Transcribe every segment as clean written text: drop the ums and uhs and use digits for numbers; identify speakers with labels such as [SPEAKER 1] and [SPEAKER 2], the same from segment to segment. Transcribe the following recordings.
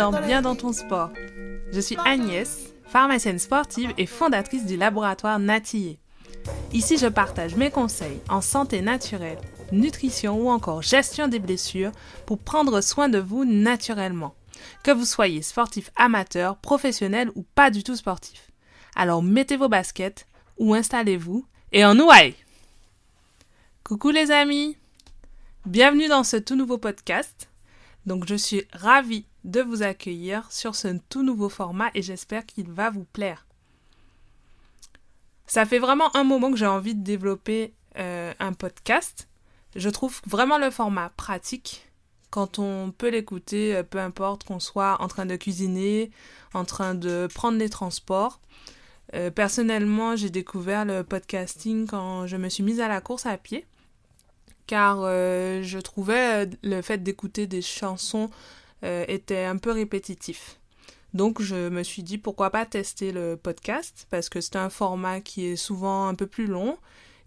[SPEAKER 1] t'endors bien dans ton sport. Je suis Agnès, pharmacienne sportive et fondatrice du laboratoire Natillé. Ici, je partage mes conseils en santé naturelle, nutrition ou encore gestion des blessures pour prendre soin de vous naturellement. Que vous soyez sportif amateur, professionnel ou pas du tout sportif. Alors mettez vos baskets ou installez-vous et on y va! Coucou les amis! Bienvenue dans ce tout nouveau podcast. Donc je suis ravie de vous accueillir sur ce tout nouveau format et j'espère qu'il va vous plaire. Ça fait vraiment un moment que j'ai envie de développer un podcast. Je trouve vraiment le format pratique quand on peut l'écouter, peu importe qu'on soit en train de cuisiner, en train de prendre les transports. Personnellement, j'ai découvert le podcasting quand je me suis mise à la course à pied. Car je trouvais le fait d'écouter des chansons était un peu répétitif. Donc je me suis dit pourquoi pas tester le podcast parce que c'est un format qui est souvent un peu plus long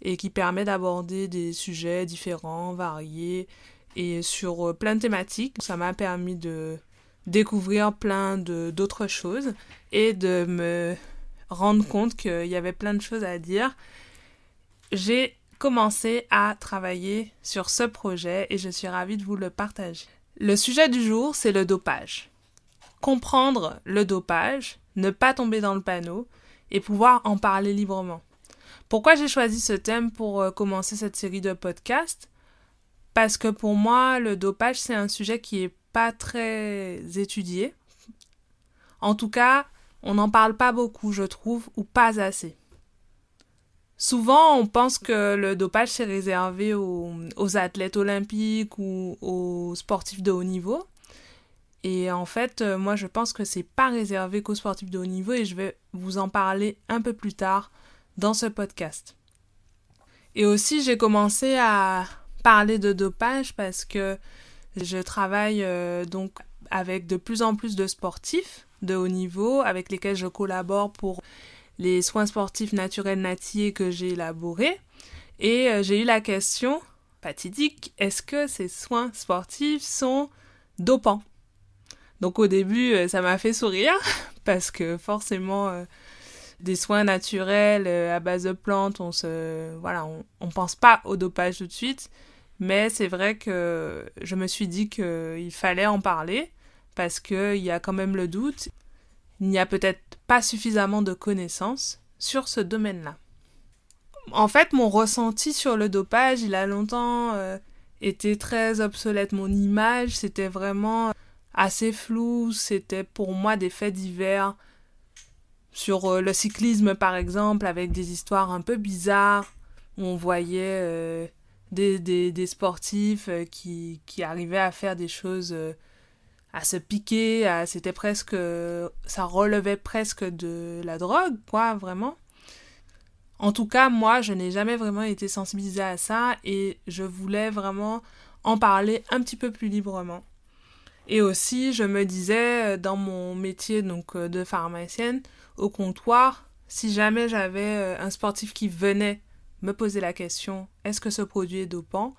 [SPEAKER 1] et qui permet d'aborder des sujets différents, variés et sur plein de thématiques. Ça m'a permis de découvrir plein d'autres choses et de me rendre compte qu'il y avait plein de choses à dire. J'ai commencé à travailler sur ce projet et je suis ravie de vous le partager. Le sujet du jour, c'est le dopage. Comprendre le dopage, ne pas tomber dans le panneau et pouvoir en parler librement. Pourquoi j'ai choisi ce thème pour commencer cette série de podcasts ? Parce que pour moi, le dopage, c'est un sujet qui n'est pas très étudié. En tout cas, on n'en parle pas beaucoup, je trouve, ou pas assez. Souvent, on pense que le dopage, c'est réservé aux athlètes olympiques ou aux sportifs de haut niveau. Et en fait, moi, je pense que c'est pas réservé qu'aux sportifs de haut niveau et je vais vous en parler un peu plus tard dans ce podcast. Et aussi, j'ai commencé à parler de dopage parce que je travaille donc avec de plus en plus de sportifs de haut niveau avec lesquels je collabore pour les soins sportifs naturels Natillé que j'ai élaborés. Et j'ai eu la question fatidique, est-ce que ces soins sportifs sont dopants ? Donc au début, ça m'a fait sourire, parce que forcément, des soins naturels à base de plantes, on pense pas au dopage tout de suite. Mais c'est vrai que je me suis dit qu'il fallait en parler, parce qu'il y a quand même le doute. Il n'y a peut-être pas suffisamment de connaissances sur ce domaine-là. En fait, mon ressenti sur le dopage, il a longtemps été très obsolète. Mon image, c'était vraiment assez flou. C'était pour moi des faits divers sur le cyclisme, par exemple, avec des histoires un peu bizarres, où on voyait des sportifs qui arrivaient à faire des choses... à se piquer, c'était presque... ça relevait presque de la drogue, quoi, vraiment. En tout cas, moi, je n'ai jamais vraiment été sensibilisée à ça et je voulais vraiment en parler un petit peu plus librement. Et aussi, je me disais, dans mon métier donc de pharmacienne, au comptoir, si jamais j'avais un sportif qui venait me poser la question « Est-ce que ce produit est dopant ?»,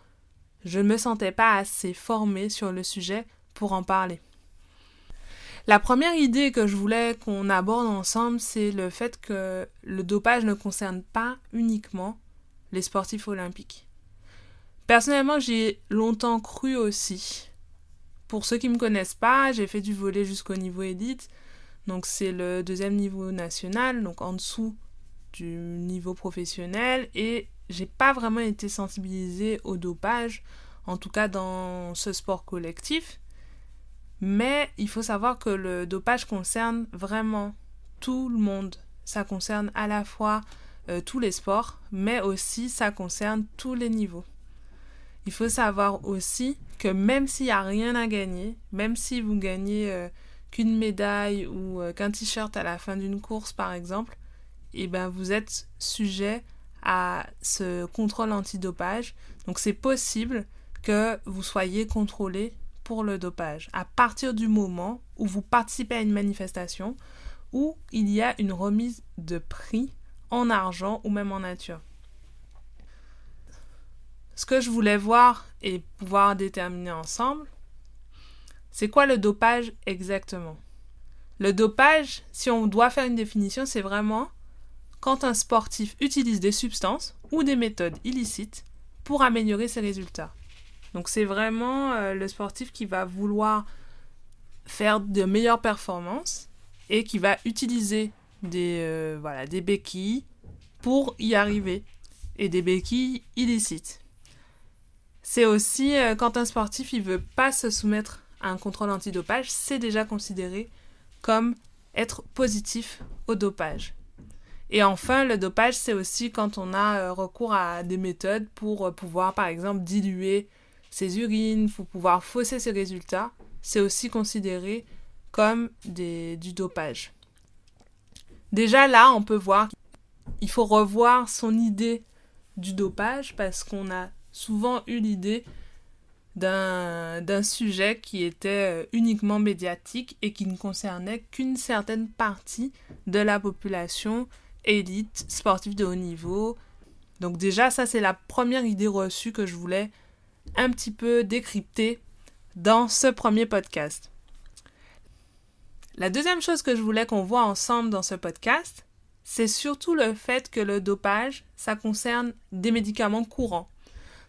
[SPEAKER 1] je ne me sentais pas assez formée sur le sujet pour en parler. La première idée que je voulais qu'on aborde ensemble, c'est le fait que le dopage ne concerne pas uniquement les sportifs olympiques. Personnellement, j'y ai longtemps cru aussi. Pour ceux qui ne me connaissent pas, j'ai fait du volley jusqu'au niveau élite. Donc c'est le 2e niveau national, donc en dessous du niveau professionnel. Et j'ai pas vraiment été sensibilisée au dopage, en tout cas dans ce sport collectif. Mais il faut savoir que le dopage concerne vraiment tout le monde. Ça concerne à la fois tous les sports, mais aussi ça concerne tous les niveaux. Il faut savoir aussi que même s'il n'y a rien à gagner, même si vous gagnez qu'une médaille ou qu'un t-shirt à la fin d'une course par exemple, eh ben vous êtes sujet à ce contrôle antidopage. Donc c'est possible que vous soyez contrôlé pour le dopage, à partir du moment où vous participez à une manifestation où il y a une remise de prix en argent ou même en nature. Ce que je voulais voir et pouvoir déterminer ensemble, C'est quoi le dopage exactement? Le dopage, si on doit faire une définition, c'est vraiment quand un sportif utilise des substances ou des méthodes illicites pour améliorer ses résultats. Donc c'est vraiment le sportif qui va vouloir faire de meilleures performances et qui va utiliser des béquilles pour y arriver, et des béquilles illicites. C'est aussi quand un sportif ne veut pas se soumettre à un contrôle antidopage, c'est déjà considéré comme être positif au dopage. Et enfin, le dopage, c'est aussi quand on a recours à des méthodes pour pouvoir, par exemple, diluer ses urines, pour pouvoir fausser ses résultats. C'est aussi considéré comme du dopage. Déjà là, on peut voir qu'il faut revoir son idée du dopage parce qu'on a souvent eu l'idée d'un sujet qui était uniquement médiatique et qui ne concernait qu'une certaine partie de la population élite, sportive de haut niveau. Donc déjà, ça c'est la première idée reçue que je voulais un petit peu décrypter dans ce premier podcast. La deuxième chose que je voulais qu'on voit ensemble dans ce podcast, c'est surtout le fait que le dopage, ça concerne des médicaments courants.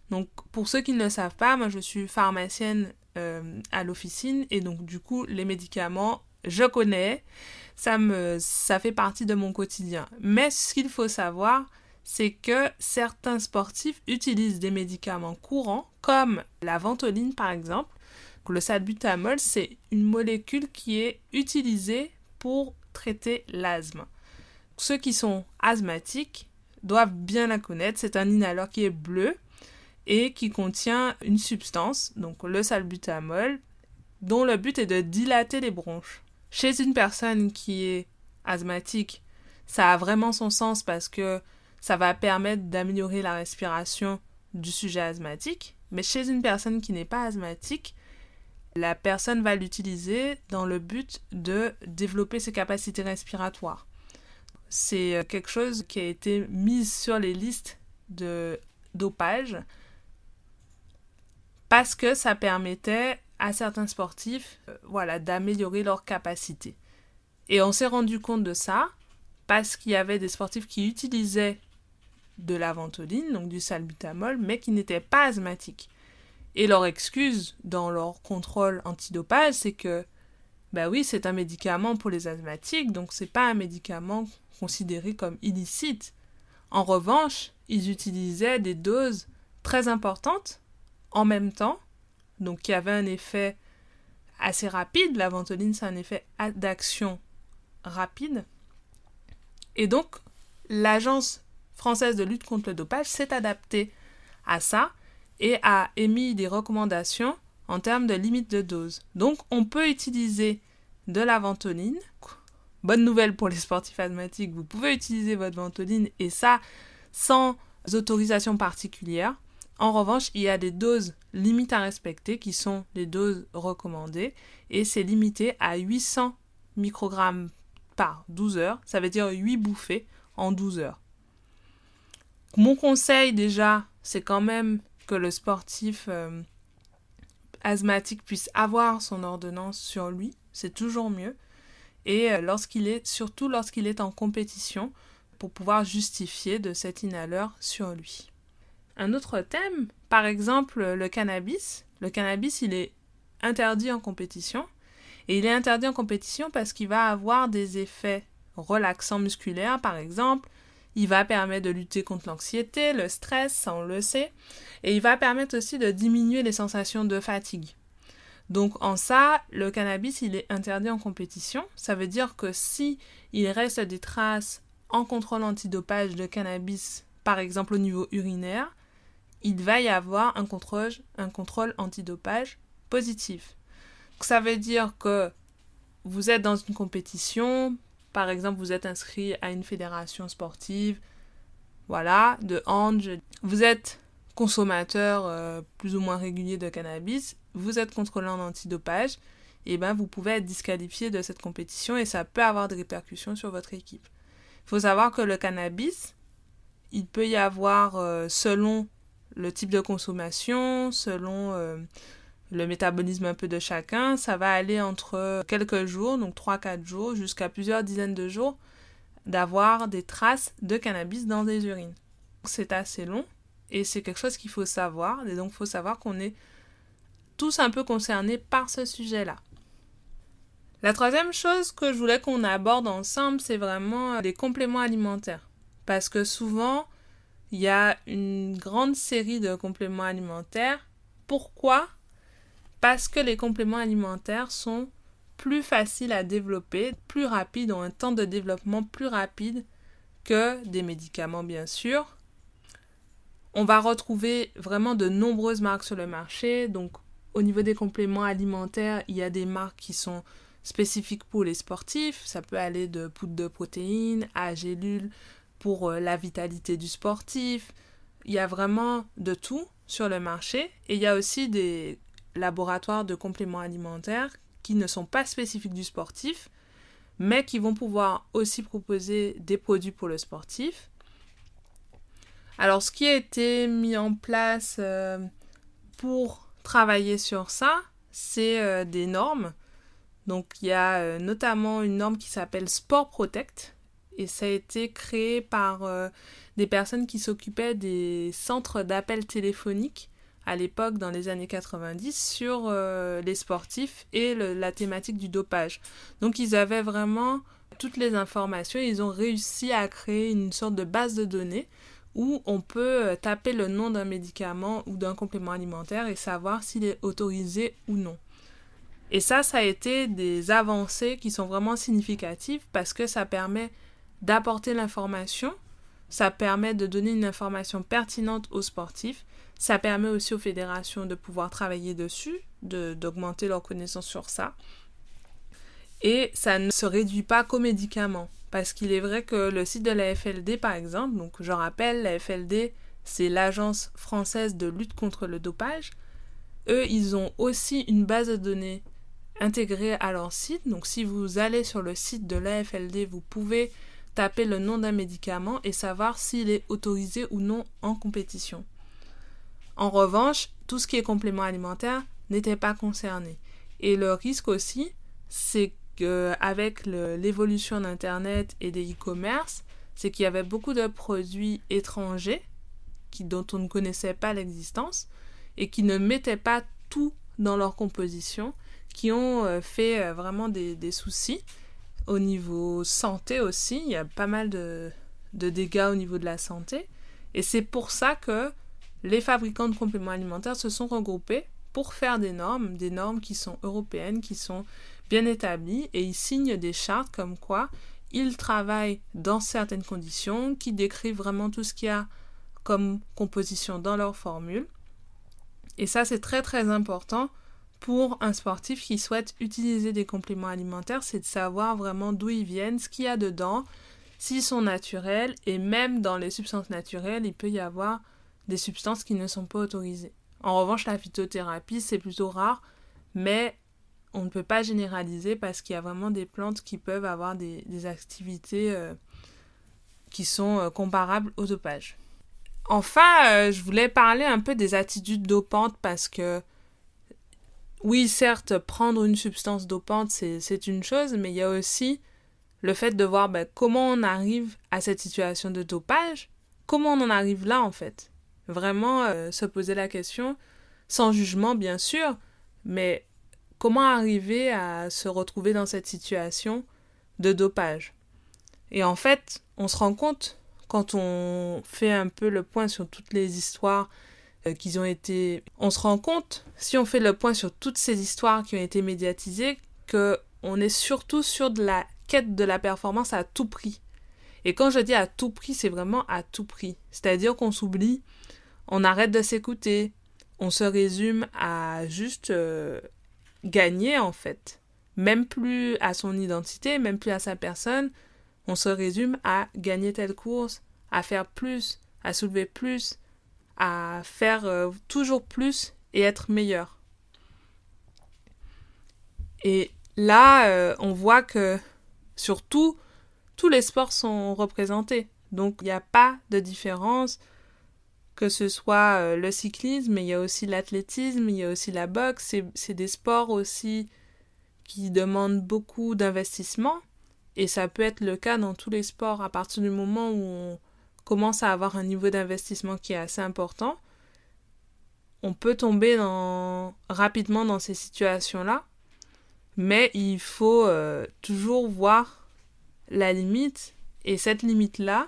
[SPEAKER 1] Donc, pour ceux qui ne le savent pas, moi je suis pharmacienne à l'officine et donc du coup, les médicaments, je connais, ça fait partie de mon quotidien. Mais ce qu'il faut savoir, c'est que certains sportifs utilisent des médicaments courants, comme la ventoline par exemple. Le salbutamol, c'est une molécule qui est utilisée pour traiter l'asthme. Ceux qui sont asthmatiques doivent bien la connaître. C'est un inhaleur qui est bleu et qui contient une substance, donc le salbutamol, dont le but est de dilater les bronches. Chez une personne qui est asthmatique, ça a vraiment son sens parce que ça va permettre d'améliorer la respiration du sujet asthmatique. Mais chez une personne qui n'est pas asthmatique, la personne va l'utiliser dans le but de développer ses capacités respiratoires. C'est quelque chose qui a été mis sur les listes de dopage parce que ça permettait à certains sportifs d'améliorer leurs capacités. Et on s'est rendu compte de ça parce qu'il y avait des sportifs qui utilisaient de la ventoline, donc du salbutamol, mais qui n'étaient pas asthmatiques. Et leur excuse dans leur contrôle antidopage, c'est que c'est un médicament pour les asthmatiques, donc c'est pas un médicament considéré comme illicite. En revanche, ils utilisaient des doses très importantes en même temps, donc qui avaient un effet assez rapide. La ventoline, c'est un effet d'action rapide. Et donc, l'Agence française de lutte contre le dopage s'est adaptée à ça et a émis des recommandations en termes de limite de dose. Donc, on peut utiliser de la ventoline. Bonne nouvelle pour les sportifs asthmatiques, vous pouvez utiliser votre ventoline et ça sans autorisation particulière. En revanche, il y a des doses limites à respecter qui sont les doses recommandées et c'est limité à 800 microgrammes par 12 heures. Ça veut dire 8 bouffées en 12 heures. Mon conseil déjà, c'est quand même que le sportif asthmatique puisse avoir son ordonnance sur lui. C'est toujours mieux. Et surtout lorsqu'il est en compétition pour pouvoir justifier de cet inhaleur sur lui. Un autre thème, par exemple le cannabis. Le cannabis, il est interdit en compétition. Et il est interdit en compétition parce qu'il va avoir des effets relaxants musculaires, par exemple. Il va permettre de lutter contre l'anxiété, le stress, ça on le sait. Et il va permettre aussi de diminuer les sensations de fatigue. Donc en ça, le cannabis, il est interdit en compétition. Ça veut dire que si il reste des traces en contrôle antidopage de cannabis, par exemple au niveau urinaire, il va y avoir un contrôle antidopage positif. Donc, ça veut dire que vous êtes dans une compétition, par exemple vous êtes inscrit à une fédération sportive, de hand, vous êtes consommateur plus ou moins régulier de cannabis, vous êtes contrôlé en antidopage, et vous pouvez être disqualifié de cette compétition et ça peut avoir des répercussions sur votre équipe. Il faut savoir que le cannabis, il peut y avoir, selon le type de consommation, selon le métabolisme un peu de chacun, ça va aller entre quelques jours, donc 3-4 jours, jusqu'à plusieurs dizaines de jours, d'avoir des traces de cannabis dans des urines. C'est assez long et c'est quelque chose qu'il faut savoir. Et donc, il faut savoir qu'on est tous un peu concernés par ce sujet-là. La troisième chose que je voulais qu'on aborde ensemble, c'est vraiment les compléments alimentaires. Parce que souvent, il y a une grande série de compléments alimentaires. Pourquoi ? Parce que les compléments alimentaires sont plus faciles à développer, plus rapides, ont un temps de développement plus rapide que des médicaments, bien sûr. On va retrouver vraiment de nombreuses marques sur le marché. Donc, au niveau des compléments alimentaires, il y a des marques qui sont spécifiques pour les sportifs. Ça peut aller de poudre de protéines à gélules pour la vitalité du sportif. Il y a vraiment de tout sur le marché. Et il y a aussi des laboratoires de compléments alimentaires qui ne sont pas spécifiques du sportif, mais qui vont pouvoir aussi proposer des produits pour le sportif. Alors, ce qui a été mis en place pour travailler sur ça, c'est des normes. Donc, il y a notamment une norme qui s'appelle Sport Protect, et ça a été créé par des personnes qui s'occupaient des centres d'appels téléphoniques à l'époque, dans les années 90, sur les sportifs et la thématique du dopage. Donc, ils avaient vraiment toutes les informations. Ils ont réussi à créer une sorte de base de données où on peut taper le nom d'un médicament ou d'un complément alimentaire et savoir s'il est autorisé ou non. Et ça a été des avancées qui sont vraiment significatives parce que ça permet d'apporter l'information, ça permet de donner une information pertinente aux sportifs, ça permet aussi aux fédérations de pouvoir travailler dessus, d'augmenter leurs connaissances sur ça. Et ça ne se réduit pas qu'aux médicaments. Parce qu'il est vrai que le site de la FLD, par exemple, donc je rappelle, la FLD, c'est l'Agence française de lutte contre le dopage. Eux, ils ont aussi une base de données intégrée à leur site. Donc si vous allez sur le site de l'AFLD, vous pouvez taper le nom d'un médicament et savoir s'il est autorisé ou non en compétition. En revanche, tout ce qui est complément alimentaire n'était pas concerné. Et le risque aussi, c'est qu'avec l'évolution d'Internet et des e-commerce, c'est qu'il y avait beaucoup de produits étrangers dont on ne connaissait pas l'existence et qui ne mettaient pas tout dans leur composition, qui ont fait vraiment des soucis. Au niveau santé aussi, il y a pas mal de dégâts au niveau de la santé. Et c'est pour ça que les fabricants de compléments alimentaires se sont regroupés pour faire des normes qui sont européennes, qui sont bien établies, et ils signent des chartes comme quoi ils travaillent dans certaines conditions, qui décrivent vraiment tout ce qu'il y a comme composition dans leur formule. Et ça, c'est très très important pour un sportif qui souhaite utiliser des compléments alimentaires, c'est de savoir vraiment d'où ils viennent, ce qu'il y a dedans, s'ils sont naturels, et même dans les substances naturelles, il peut y avoir des substances qui ne sont pas autorisées. En revanche, la phytothérapie, c'est plutôt rare, mais on ne peut pas généraliser parce qu'il y a vraiment des plantes qui peuvent avoir des activités qui sont comparables au dopage. Enfin, je voulais parler un peu des attitudes dopantes parce que oui, certes, prendre une substance dopante, c'est une chose, mais il y a aussi le fait de voir comment on arrive à cette situation de dopage, comment on en arrive là en fait. Vraiment se poser la question, sans jugement bien sûr, mais comment arriver à se retrouver dans cette situation de dopage. Et en fait, on se rend compte, quand on fait un peu le point sur toutes les histoires qui ont été... On se rend compte, si on fait le point sur toutes ces histoires qui ont été médiatisées, qu'on est surtout sur de la quête de la performance à tout prix. Et quand je dis à tout prix, c'est vraiment à tout prix. C'est-à-dire qu'on s'oublie, on arrête de s'écouter, on se résume à juste gagner en fait. Même plus à son identité, même plus à sa personne, on se résume à gagner telle course, à faire plus, à soulever plus, à faire toujours plus et être meilleur. Et là, on voit que surtout, tous les sports sont représentés. Donc, il n'y a pas de différence que ce soit le cyclisme, mais il y a aussi l'athlétisme, il y a aussi la boxe. C'est des sports aussi qui demandent beaucoup d'investissement. Et ça peut être le cas dans tous les sports à partir du moment où on commence à avoir un niveau d'investissement qui est assez important. On peut tomber rapidement dans ces situations-là, mais il faut toujours voir la limite. Et cette limite-là,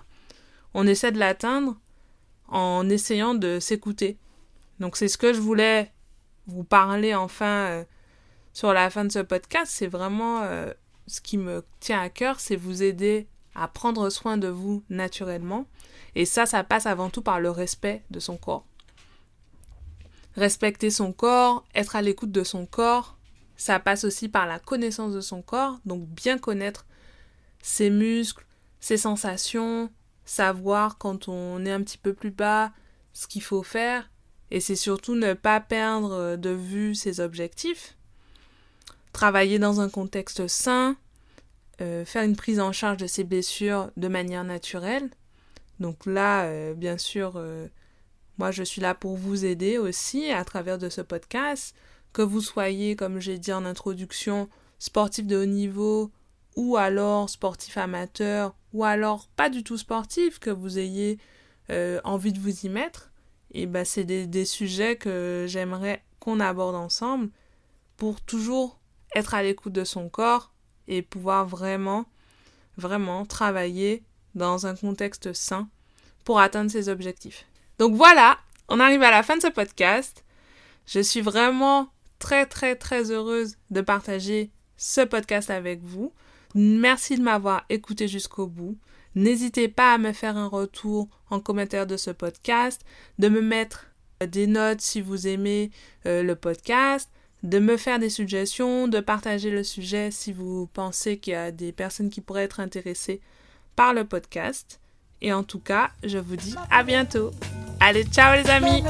[SPEAKER 1] on essaie de l'atteindre en essayant de s'écouter. Donc c'est ce que je voulais vous parler enfin sur la fin de ce podcast. C'est vraiment ce qui me tient à cœur, c'est vous aider à prendre soin de vous naturellement. Et ça passe avant tout par le respect de son corps. Respecter son corps, être à l'écoute de son corps, ça passe aussi par la connaissance de son corps, donc bien connaître ses muscles, ses sensations, savoir quand on est un petit peu plus bas, ce qu'il faut faire, et c'est surtout ne pas perdre de vue ses objectifs. Travailler dans un contexte sain, faire une prise en charge de ses blessures de manière naturelle. Donc là, bien sûr, moi je suis là pour vous aider aussi à travers de ce podcast, que vous soyez, comme j'ai dit en introduction, sportif de haut niveau, ou alors sportif amateur, ou alors pas du tout sportif, que vous ayez envie de vous y mettre. Et ben c'est des sujets que j'aimerais qu'on aborde ensemble pour toujours être à l'écoute de son corps et pouvoir vraiment travailler dans un contexte sain pour atteindre ses objectifs. Donc voilà, on arrive à la fin de ce podcast. Je suis vraiment très très très heureuse de partager ce podcast avec vous. Merci de m'avoir écouté jusqu'au bout. N'hésitez pas à me faire un retour en commentaire de ce podcast, de me mettre des notes si vous aimez le podcast, de me faire des suggestions, de partager le sujet si vous pensez qu'il y a des personnes qui pourraient être intéressées par le podcast. Et en tout cas, je vous dis à bientôt. Allez, ciao les amis!